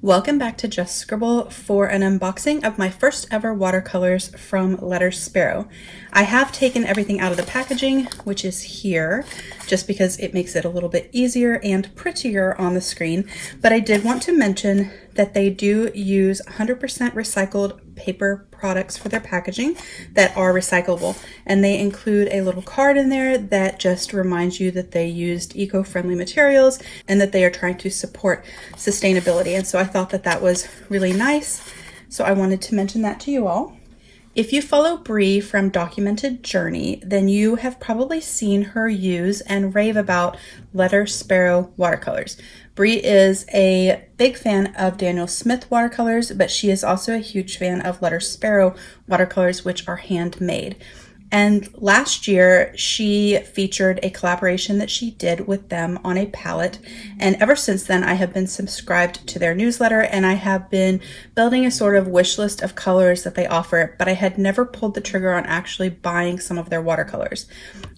Welcome back to Just Scribble for an unboxing of my first ever watercolors from Letter Sparrow. I have taken everything out of the packaging, which is here, just because it makes it a little bit easier and prettier on the screen, but I did want to mention that they do use 100% recycled paper products for their packaging that are recyclable, and they include a little card in there that just reminds you that they used eco-friendly materials and that they are trying to support sustainability. And so I thought that that was really nice, so I wanted to mention that to you all. If you follow Brie from Documented Journey, then you have probably seen her use and rave about Letter Sparrow watercolors. Brie is a big fan of Daniel Smith watercolors, but she is also a huge fan of Letter Sparrow watercolors, which are handmade. And last year, she featured a collaboration that she did with them on a palette. And ever since then, I have been subscribed to their newsletter, and I have been building a sort of wish list of colors that they offer, but I had never pulled the trigger on actually buying some of their watercolors.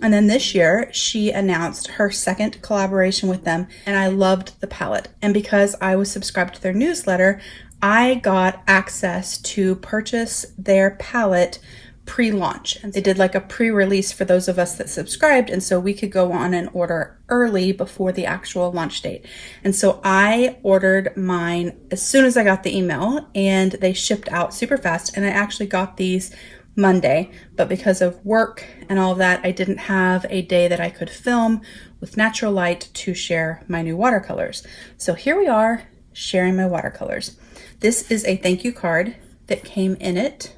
And then this year, she announced her second collaboration with them, and I loved the palette. And because I was subscribed to their newsletter, I got access to purchase their palette pre-launch, and they did like a pre-release for those of us that subscribed, and so we could go on and order early before the actual launch date. And so I ordered mine as soon as I got the email, and they shipped out super fast, and I actually got these Monday, but because of work and all of that, I didn't have a day that I could film with natural light to share my new watercolors. So here we are sharing my watercolors. This is a thank you card that came in it,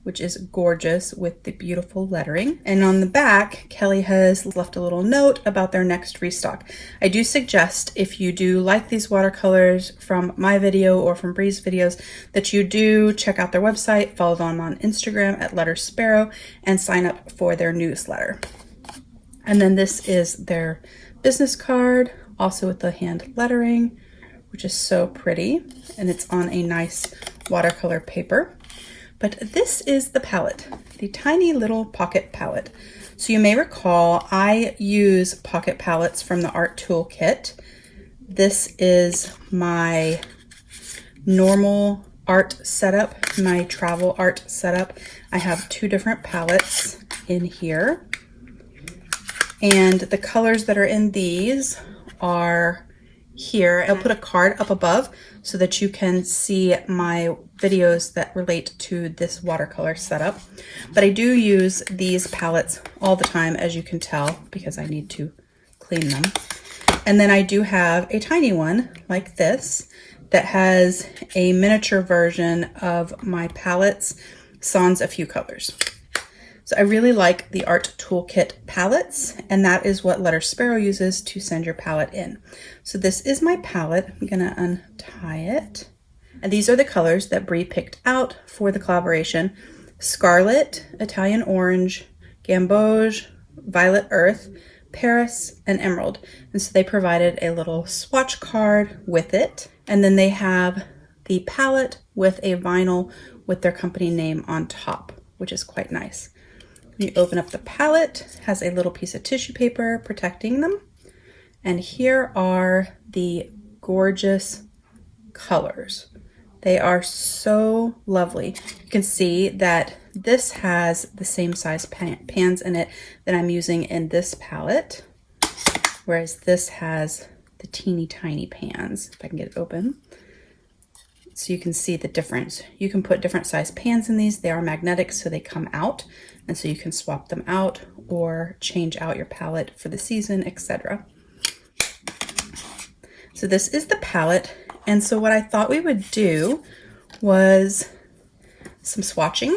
which is gorgeous with the beautiful lettering. And on the back, Kelly has left a little note about their next restock. I do suggest, if you do like these watercolors from my video or from Brie's videos, that you do check out their website, follow them on Instagram at Letter Sparrow, and sign up for their newsletter. And then this is their business card, also with the hand lettering, which is so pretty, and it's on a nice watercolor paper. But this is the palette, the tiny little pocket palette. So you may recall I use pocket palettes from the art toolkit. This is my normal art setup, my travel art setup. I have two different palettes in here. And the colors that are in these are here. I'll put a card up above so that you can see my videos that relate to this watercolor setup. But I do use these palettes all the time, as you can tell, because I need to clean them. And then I do have a tiny one like this that has a miniature version of my palettes, sans a few colors. So I really like the Art Toolkit palettes, and that is what Letter Sparrow uses to send your palette in. So this is my palette. I'm gonna untie it. And these are the colors that Brie picked out for the collaboration: Scarlet, Italian Orange, Gamboge, Violet Earth, Paris, and Emerald. And so they provided a little swatch card with it. And then they have the palette with a vinyl with their company name on top, which is quite nice. When you open up the palette, it has a little piece of tissue paper protecting them. And here are the gorgeous colors. They are so lovely. You can see that this has the same size pans in it that I'm using in this palette, whereas this has the teeny tiny pans, if I can get it open. So you can see the difference. You can put different size pans in these. They are magnetic, so they come out. And so you can swap them out or change out your palette for the season, etc. So this is the palette. And so what I thought we would do was some swatching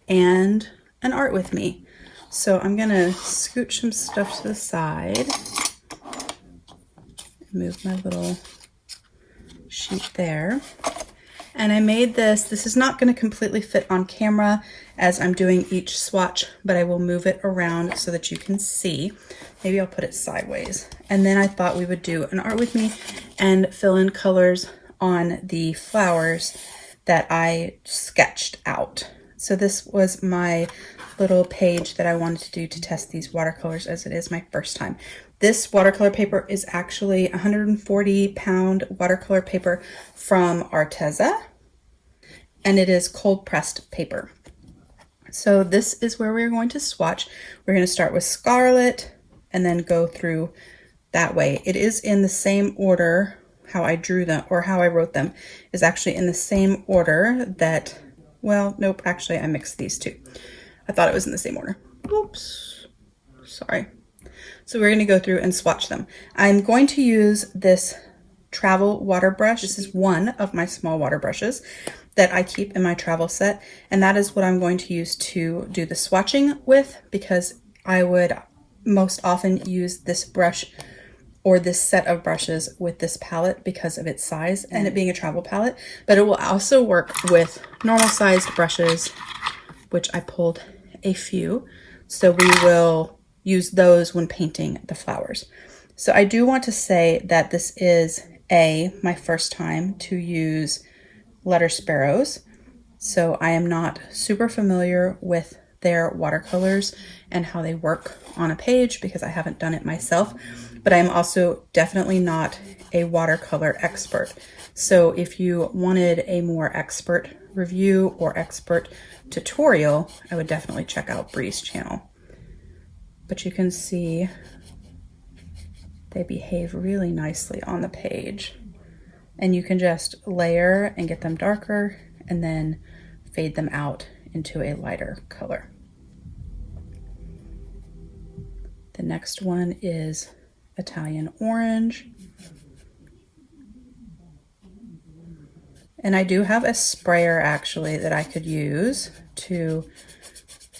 and an art with me. So I'm gonna scooch some stuff to the side, move my little sheet there. And I made this is not going to completely fit on camera as I'm doing each swatch, but I will move it around so that you can see. Maybe I'll put it sideways. And then I thought we would do an art with me and fill in colors on the flowers that I sketched out. So this was my little page that I wanted to do to test these watercolors, as it is my first time. This watercolor paper is actually 140-pound watercolor paper from Arteza, and it is cold pressed paper. So this is where we're going to swatch. We're going to start with Scarlet and then go through that way. It is in the same order. How I drew them, or how I wrote them, is actually in the same order that, well, nope, actually I mixed these two. I thought it was in the same order. Oops, sorry. So we're going to go through and swatch them. I'm going to use this travel water brush. This is one of my small water brushes that I keep in my travel set, and that is what I'm going to use to do the swatching with, because I would most often use this brush or this set of brushes with this palette because of its size and it being a travel palette, but it will also work with normal sized brushes, which I pulled a few. So we will use those when painting the flowers. So I do want to say that this is my first time to use Letter Sparrows. So I am not super familiar with their watercolors and how they work on a page because I haven't done it myself, but I'm also definitely not a watercolor expert. So if you wanted a more expert review or expert tutorial, I would definitely check out Brie's channel. But you can see they behave really nicely on the page, and you can just layer and get them darker and then fade them out into a lighter color. The next one is Italian Orange. And I do have a sprayer actually that I could use to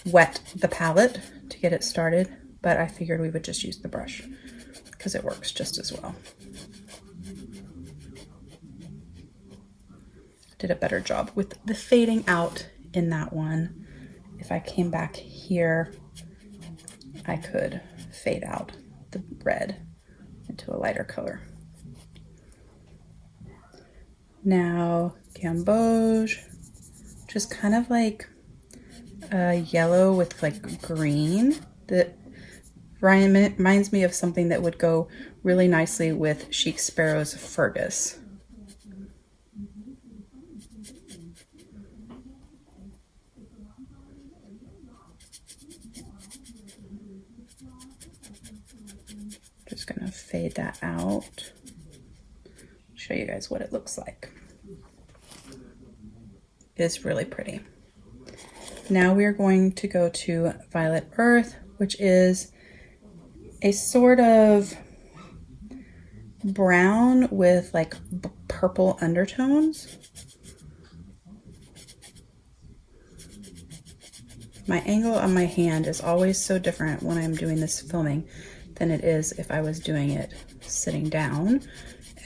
wet the palette to get it started, but I figured we would just use the brush because it works just as well. Did a better job with the fading out in that one. If I came back here, I could fade out the red into a lighter color. Now Gamboge, which is kind of like a yellow with like green that reminds me of something that would go really nicely with Chic Sparrow's Fergus. Just gonna fade that out, show you guys what it looks like. It's really pretty. Now we are going to go to Violet Earth, which is a sort of brown with like purple undertones. My angle on my hand is always so different when I'm doing this filming than it is if I was doing it sitting down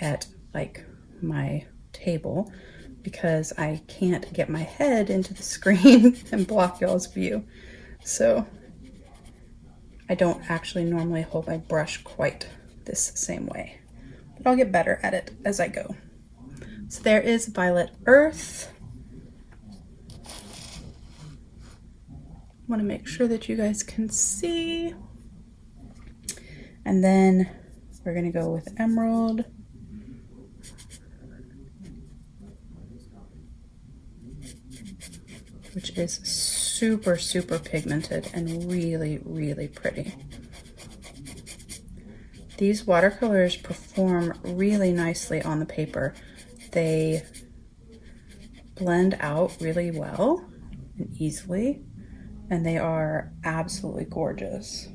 at like my table, because I can't get my head into the screen and block y'all's view. So I don't actually normally hold my brush quite this same way, but I'll get better at it as I go. So there is Violet Earth. I want to make sure that you guys can see. And then we're going to go with Emerald. Which is super, super pigmented and really, really pretty. These watercolors perform really nicely on the paper. They blend out really well and easily, and they are absolutely gorgeous.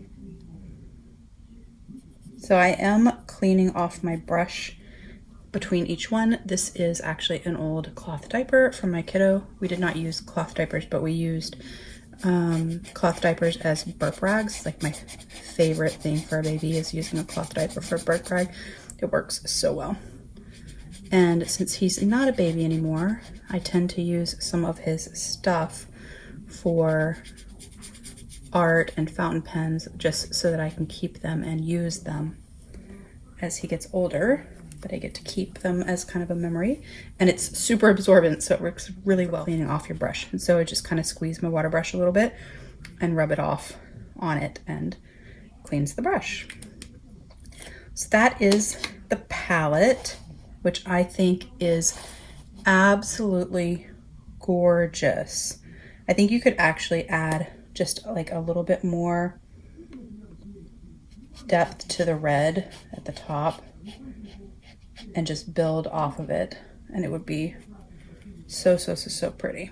So I am cleaning off my brush between each one. This is actually an old cloth diaper from my kiddo. We did not use cloth diapers, but we used cloth diapers as burp rags. Like my favorite thing for a baby is using a cloth diaper for a burp rag. It works so well. And since he's not a baby anymore, I tend to use some of his stuff for art and fountain pens, just so that I can keep them and use them as he gets older, but I get to keep them as kind of a memory. And it's super absorbent, so it works really well cleaning off your brush. And so I just kind of squeeze my water brush a little bit and rub it off on it and cleans the brush. So that is the palette, which I think is absolutely gorgeous. I think you could actually add just like a little bit more depth to the red at the top and just build off of it, and it would be so pretty.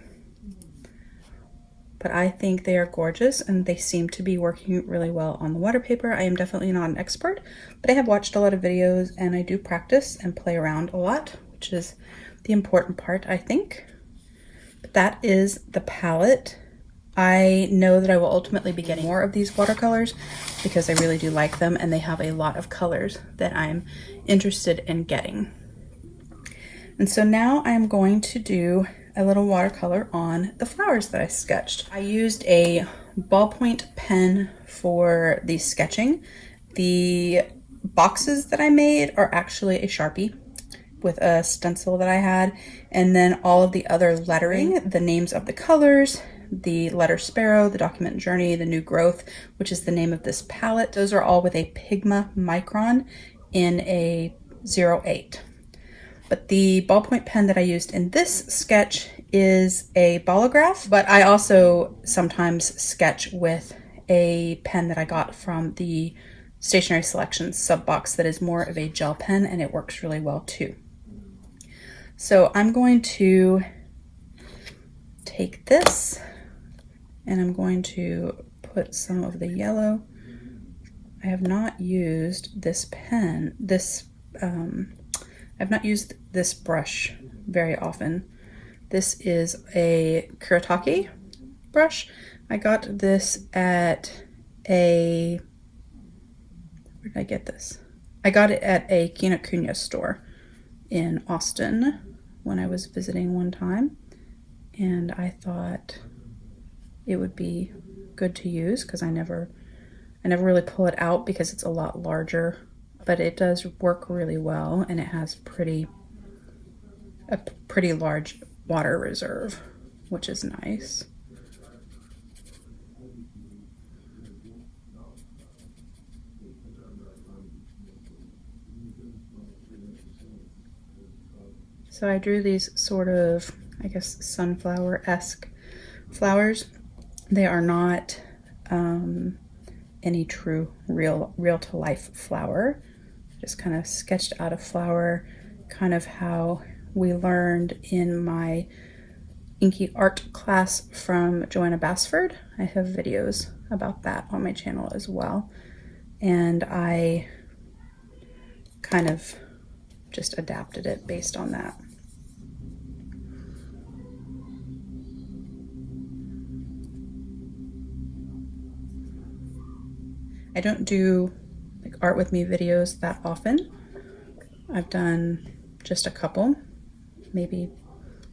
But I think they are gorgeous and they seem to be working really well on the water paper. I am definitely not an expert, but I have watched a lot of videos and I do practice and play around a lot, which is the important part, I think. But that is the palette. I know that I will ultimately be getting more of these watercolors because I really do like them and they have a lot of colors that I'm interested in getting. And so now I'm going to do a little watercolor on the flowers that I sketched. I used a ballpoint pen for the sketching. The boxes that I made are actually a Sharpie with a stencil that I had, and then all of the other lettering, the names of the colors, the Letter Sparrow, the Document Journey, the New Growth, which is the name of this palette. Those are all with a Pigma Micron in a 08. But the ballpoint pen that I used in this sketch is a Bolograph, but I also sometimes sketch with a pen that I got from the Stationery Selections sub box that is more of a gel pen, and it works really well too. So I'm going to take this and I'm going to put some of the yellow. I have not used this pen, I've not used this brush very often. This is a Kuretake brush. I got this at where did I get this? I got it at a Kinokuniya store in Austin when I was visiting one time, and I thought it would be good to use because I never really pull it out because it's a lot larger, but it does work really well and it has a pretty large water reserve, which is nice. So I drew these sort of, I guess, sunflower-esque flowers. They are not any true real to life flower. Just kind of sketched out a flower, kind of how we learned in my inky art class from Joanna Basford. I have videos about that on my channel as well. And I kind of just adapted it based on that. I don't do like art with me videos that often. I've done just a couple, maybe,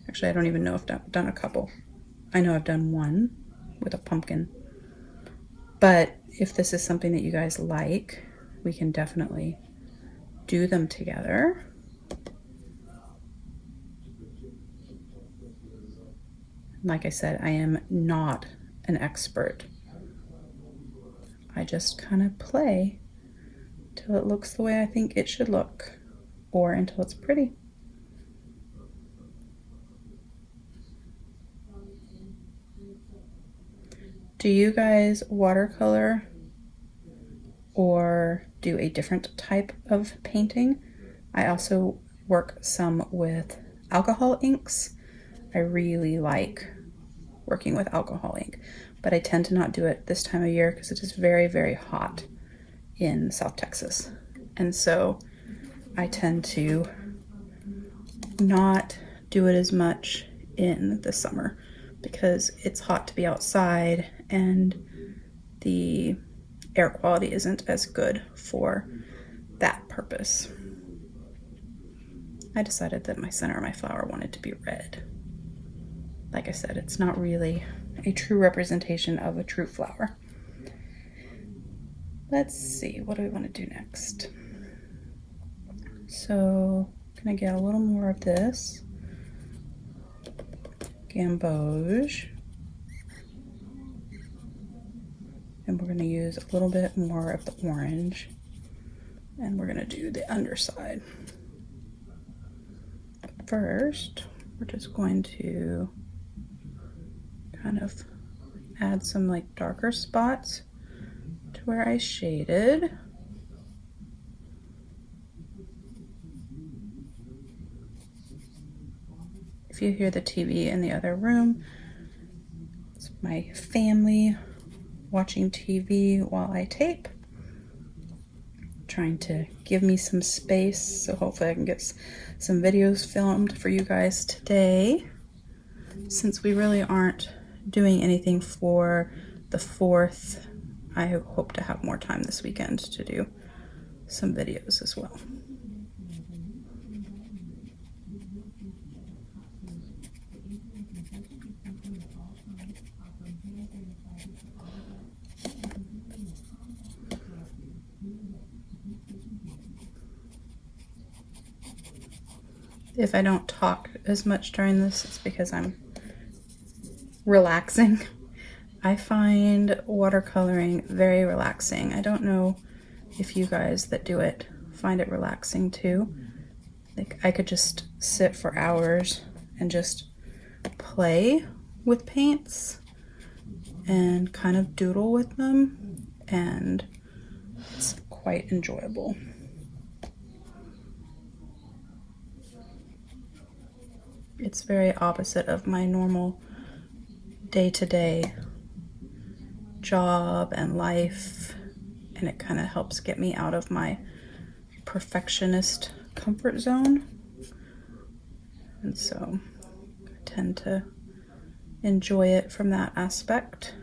actually I don't even know if I've done a couple. I know I've done one with a pumpkin, but if this is something that you guys like, we can definitely do them together. Like I said, I am not an expert. I just kind of play till it looks the way I think it should look, or until it's pretty. Do you guys watercolor or do a different type of painting? I also work some with alcohol inks. I really like working with alcohol ink, but I tend to not do it this time of year because it is very hot in South Texas. And so I tend to not do it as much in the summer because it's hot to be outside and the air quality isn't as good for that purpose. I decided that my center of my flower wanted to be red. Like I said, it's not really a true representation of a true flower. Let's see, what do we want to do next? So I'm gonna get a little more of this gamboge, and we're gonna use a little bit more of the orange And we're gonna do the underside. First, we're just going to kind of add some like darker spots to where I shaded. If you hear the TV in the other room, it's my family watching TV while I tape, trying to give me some space, so hopefully I can get some videos filmed for you guys today, since we really aren't doing anything for the 4th. I hope to have more time this weekend to do some videos as well. If I don't talk as much during this, it's because I'm relaxing. I find watercoloring very relaxing. I don't know if you guys that do it find it relaxing too. Like, I could just sit for hours and just play with paints and kind of doodle with them, and it's quite enjoyable. It's very opposite of my normal day-to-day job and life, and it kind of helps get me out of my perfectionist comfort zone, and so I tend to enjoy it from that aspect.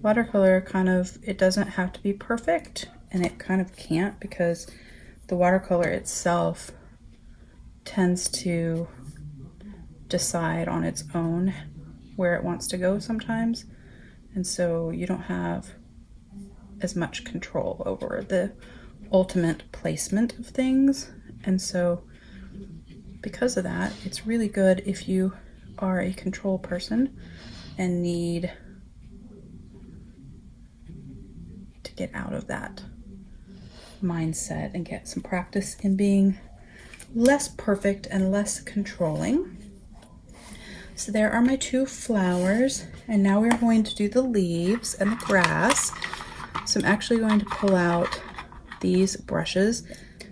Watercolor kind of, it doesn't have to be perfect, and it kind of can't, because the watercolor itself tends to decide on its own where it wants to go sometimes, and so you don't have as much control over the ultimate placement of things. And so because of that, it's really good if you are a control person and need to get out of that mindset and get some practice in being less perfect and less controlling. So there are my 2 flowers, and now we're going to do the leaves and the grass. So I'm actually going to pull out these brushes.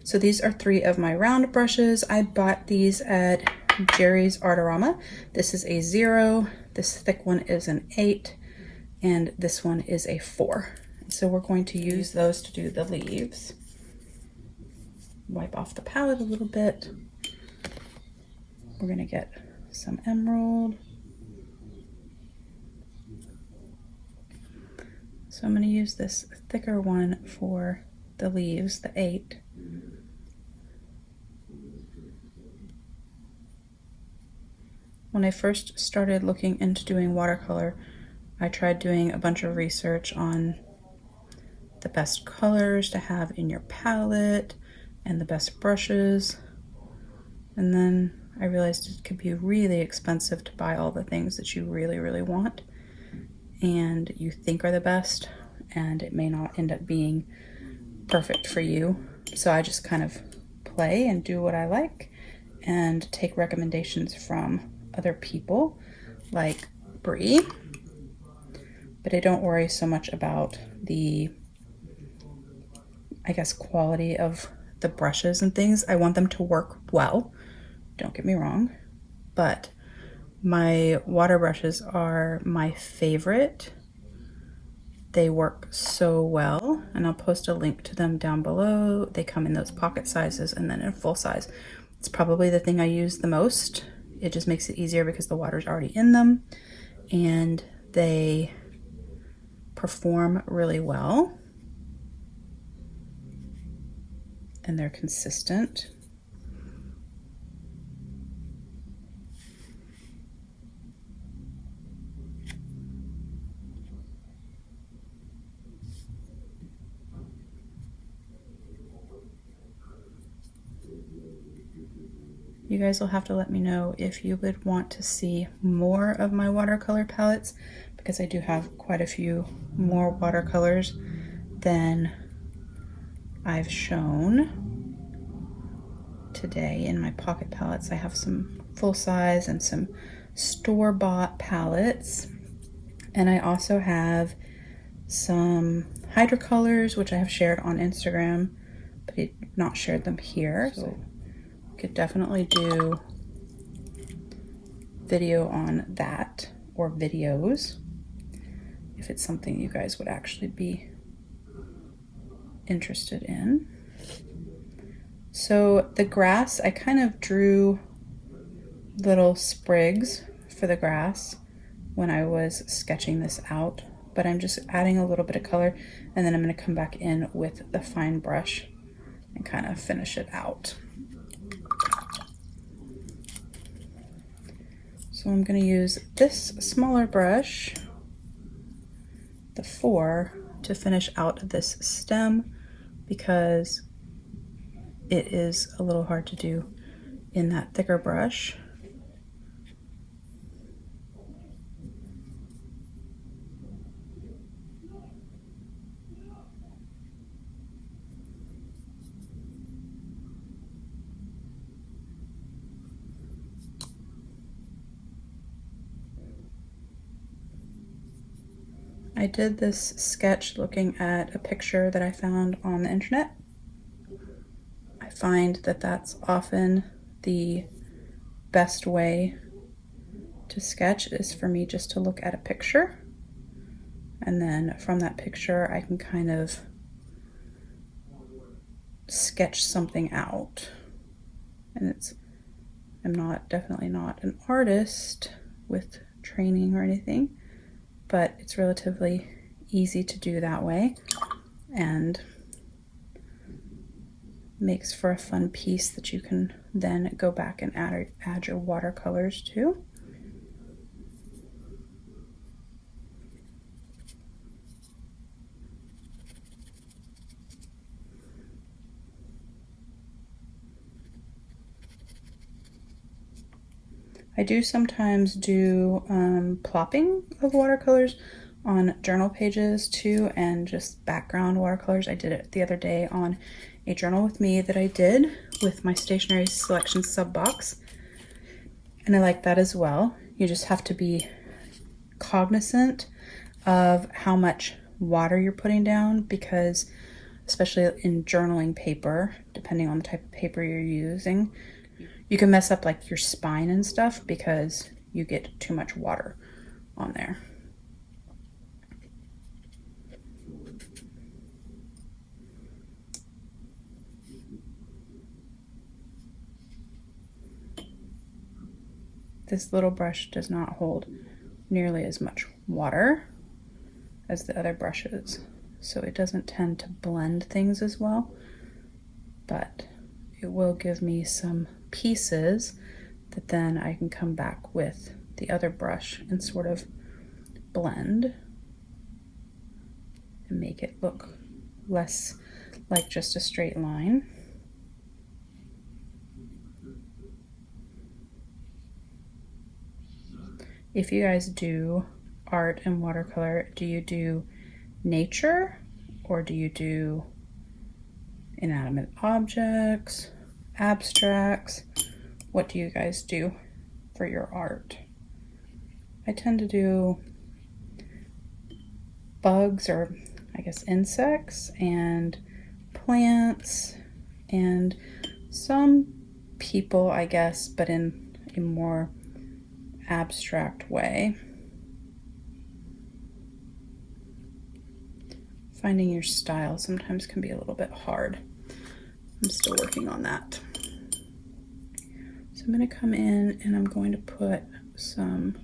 So these are 3 of my round brushes. I bought these at Jerry's Artorama. This is a 0, this thick one is an 8, and this one is a 4. So we're going to use those to do the leaves. Wipe off the palette a little bit. We're gonna get some emerald. So I'm going to use this thicker one for the leaves, the 8. When I first started looking into doing watercolor, I tried doing a bunch of research on the best colors to have in your palette and the best brushes, and then I realized it could be really expensive to buy all the things that you really, really want and you think are the best, and it may not end up being perfect for you. So I just kind of play and do what I like and take recommendations from other people like Brie, but I don't worry so much about the, I guess, quality of the brushes and things. I want them to work well. Don't get me wrong, but my water brushes are my favorite. They work so well, and I'll post a link to them down below. They come in those pocket sizes and then in full size. It's probably the thing I use the most. It just makes it easier because the water's already in them, and they perform really well, and they're consistent. You guys will have to let me know if you would want to see more of my watercolor palettes, because I do have quite a few more watercolors than I've shown today in my pocket palettes. I have some full size and some store-bought palettes. And I also have some hydrocolors, which I have shared on Instagram, but I've not shared them here. So could definitely do video on that, or videos, if it's something you guys would actually be interested in. So the grass, I kind of drew little sprigs for the grass when I was sketching this out, but I'm just adding a little bit of color, and then I'm going to come back in with the fine brush and kind of finish it out. So I'm going to use this smaller brush, the 4, to finish out this stem, because it is a little hard to do in that thicker brush. I did this sketch looking at a picture that I found on the internet. I find that that's often the best way to sketch, is for me just to look at a picture, and then from that picture I can kind of sketch something out. And I'm definitely not an artist with training or anything, but it's relatively easy to do that way, and makes for a fun piece that you can then go back and add your watercolors to. I do sometimes do plopping of watercolors on journal pages too, and just background watercolors. I did it the other day on a journal with me that I did with my stationery selection sub box, and I like that as well. You just have to be cognizant of how much water you're putting down, because especially in journaling paper, depending on the type of paper you're using, you can mess up like your spine and stuff because you get too much water on there. This little brush does not hold nearly as much water as the other brushes, so it doesn't tend to blend things as well, but it will give me some pieces that then I can come back with the other brush and sort of blend and make it look less like just a straight line. If you guys do art and watercolor, do you do nature, or do you do inanimate objects, abstracts? What do you guys do for your art? I tend to do bugs, or I guess insects, and plants, and some people, I guess, but in a more abstract way. Finding your style sometimes can be a little bit hard. I'm still working on that. So I'm going to come in and I'm going to put some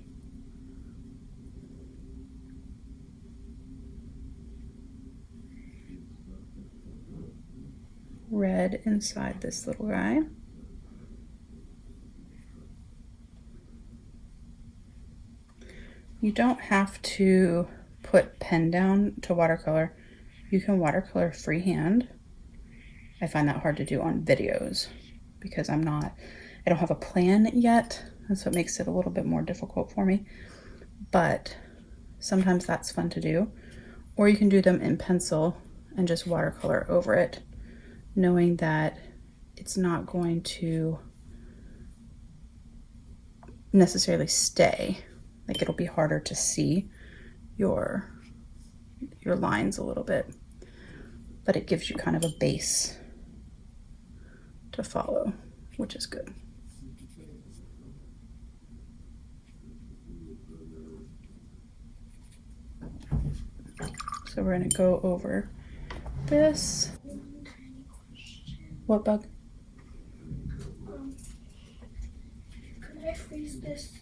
red inside this little guy. You don't have to put pen down to watercolor. You can watercolor freehand. I find that hard to do on videos because I don't have a plan yet, and so it makes it a little bit more difficult for me. But sometimes that's fun to do. Or you can do them in pencil and just watercolor over it knowing that it's not going to necessarily stay. Like it'll be harder to see your lines a little bit, but it gives you kind of a base to follow, which is good. So we're going to go over this. What bug? Could I freeze this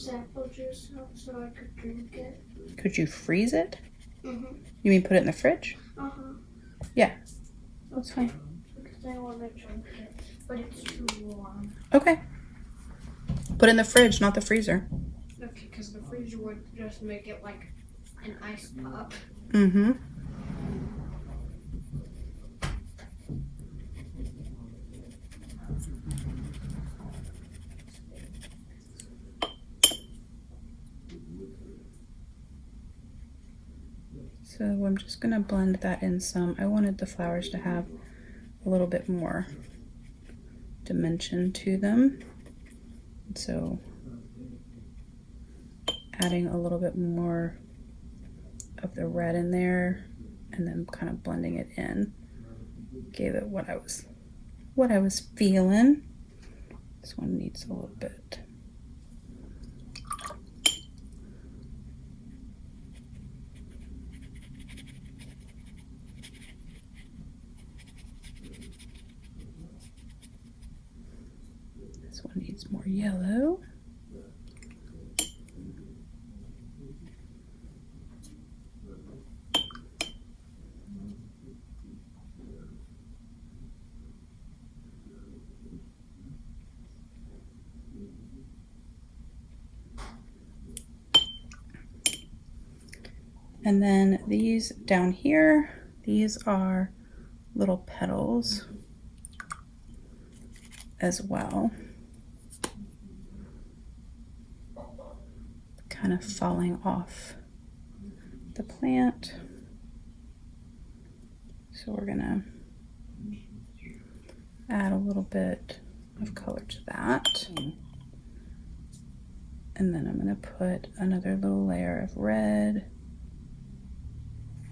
apple juice so I could drink it? Could you freeze it? Mm-hmm. You mean put it in the fridge? Uh-huh. Yeah, that's fine. Because I want to drink it, but it's too warm. Okay. Put it in the fridge, not the freezer. Okay, because the freezer would just make it like an ice pop. Mm-hmm. So I'm just gonna blend that in some. I wanted the flowers to have a little bit more dimension to them. So adding a little bit more of the red in there and then kind of blending it in gave it what I was feeling. This one needs a little bit. This one needs more yellow. And then these down here, these are little petals as well. Kind of falling off the plant. So we're gonna add a little bit of color to that. And then I'm gonna put another little layer of red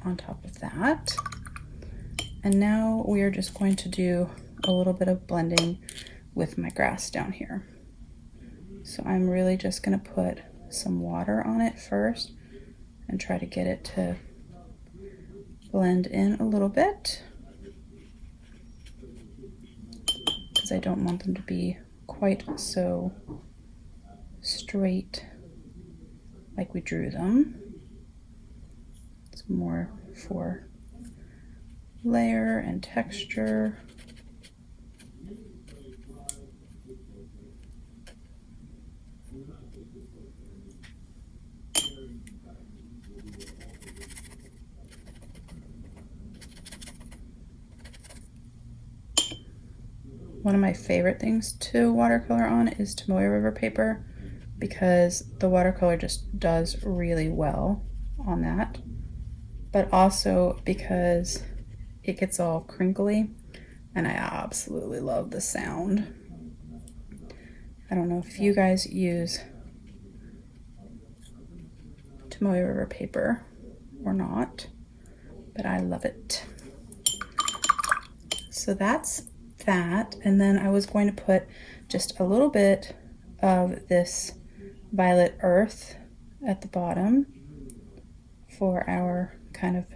on top of that. And now we are just going to do a little bit of blending with my grass down here. So I'm really just gonna put some water on it first and try to get it to blend in a little bit, because I don't want them to be quite so straight like we drew them. It's more for layer and texture. One of my favorite things to watercolor on is Tomoe River paper, because the watercolor just does really well on that, but also because it gets all crinkly and I absolutely love the sound. I don't know if you guys use Tomoe River paper or not, but I love it. So that's that. And then I was going to put just a little bit of this violet earth at the bottom for our kind of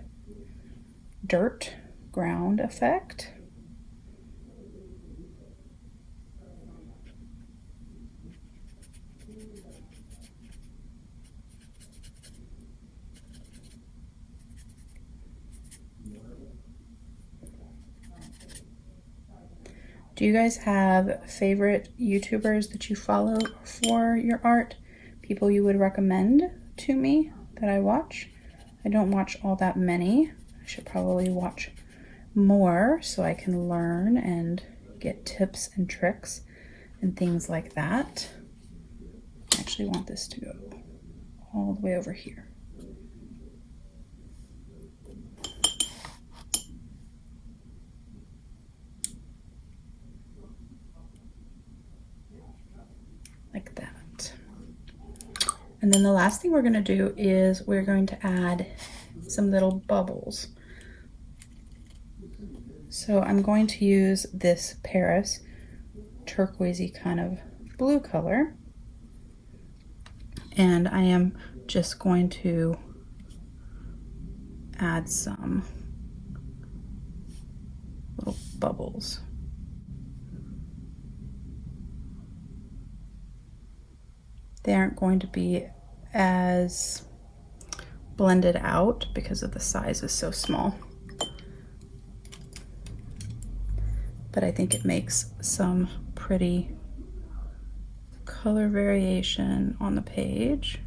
dirt ground effect. Do you guys have favorite YouTubers that you follow for your art? People you would recommend to me that I watch? I don't watch all that many. I should probably watch more so I can learn and get tips and tricks and things like that. I actually want this to go all the way over here. like that. And then the last thing we're going to do is we're going to add some little bubbles. So I'm going to use this Paris turquoisey kind of blue color, and I am just going to add some little bubbles. They aren't going to be as blended out because of the size is so small, but I think it makes some pretty color variation on the page.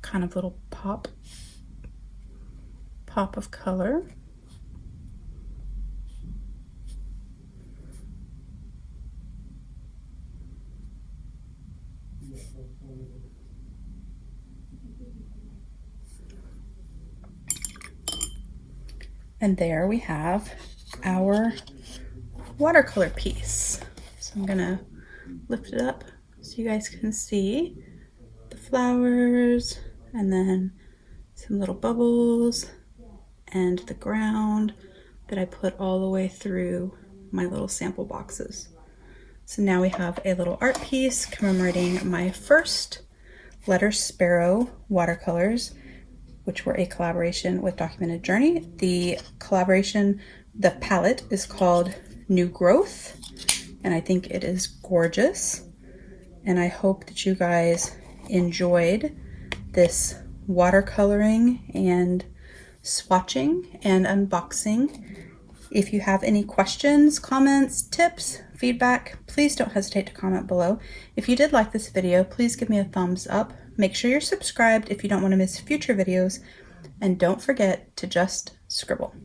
Kind of little pop of color. And there we have our watercolor piece. So I'm gonna lift it up so you guys can see the flowers, and then some little bubbles, and the ground that I put all the way through my little sample boxes. So now we have a little art piece commemorating my first Letter Sparrow watercolors, which were a collaboration with Documented Journey. The collaboration, the palette is called New Growth, and I think it is gorgeous. And I hope that you guys enjoyed this watercoloring and swatching and unboxing. If you have any questions, comments, tips, feedback, please don't hesitate to comment below. If you did like this video, please give me a thumbs up. Make sure you're subscribed if you don't want to miss future videos, and don't forget to just scribble.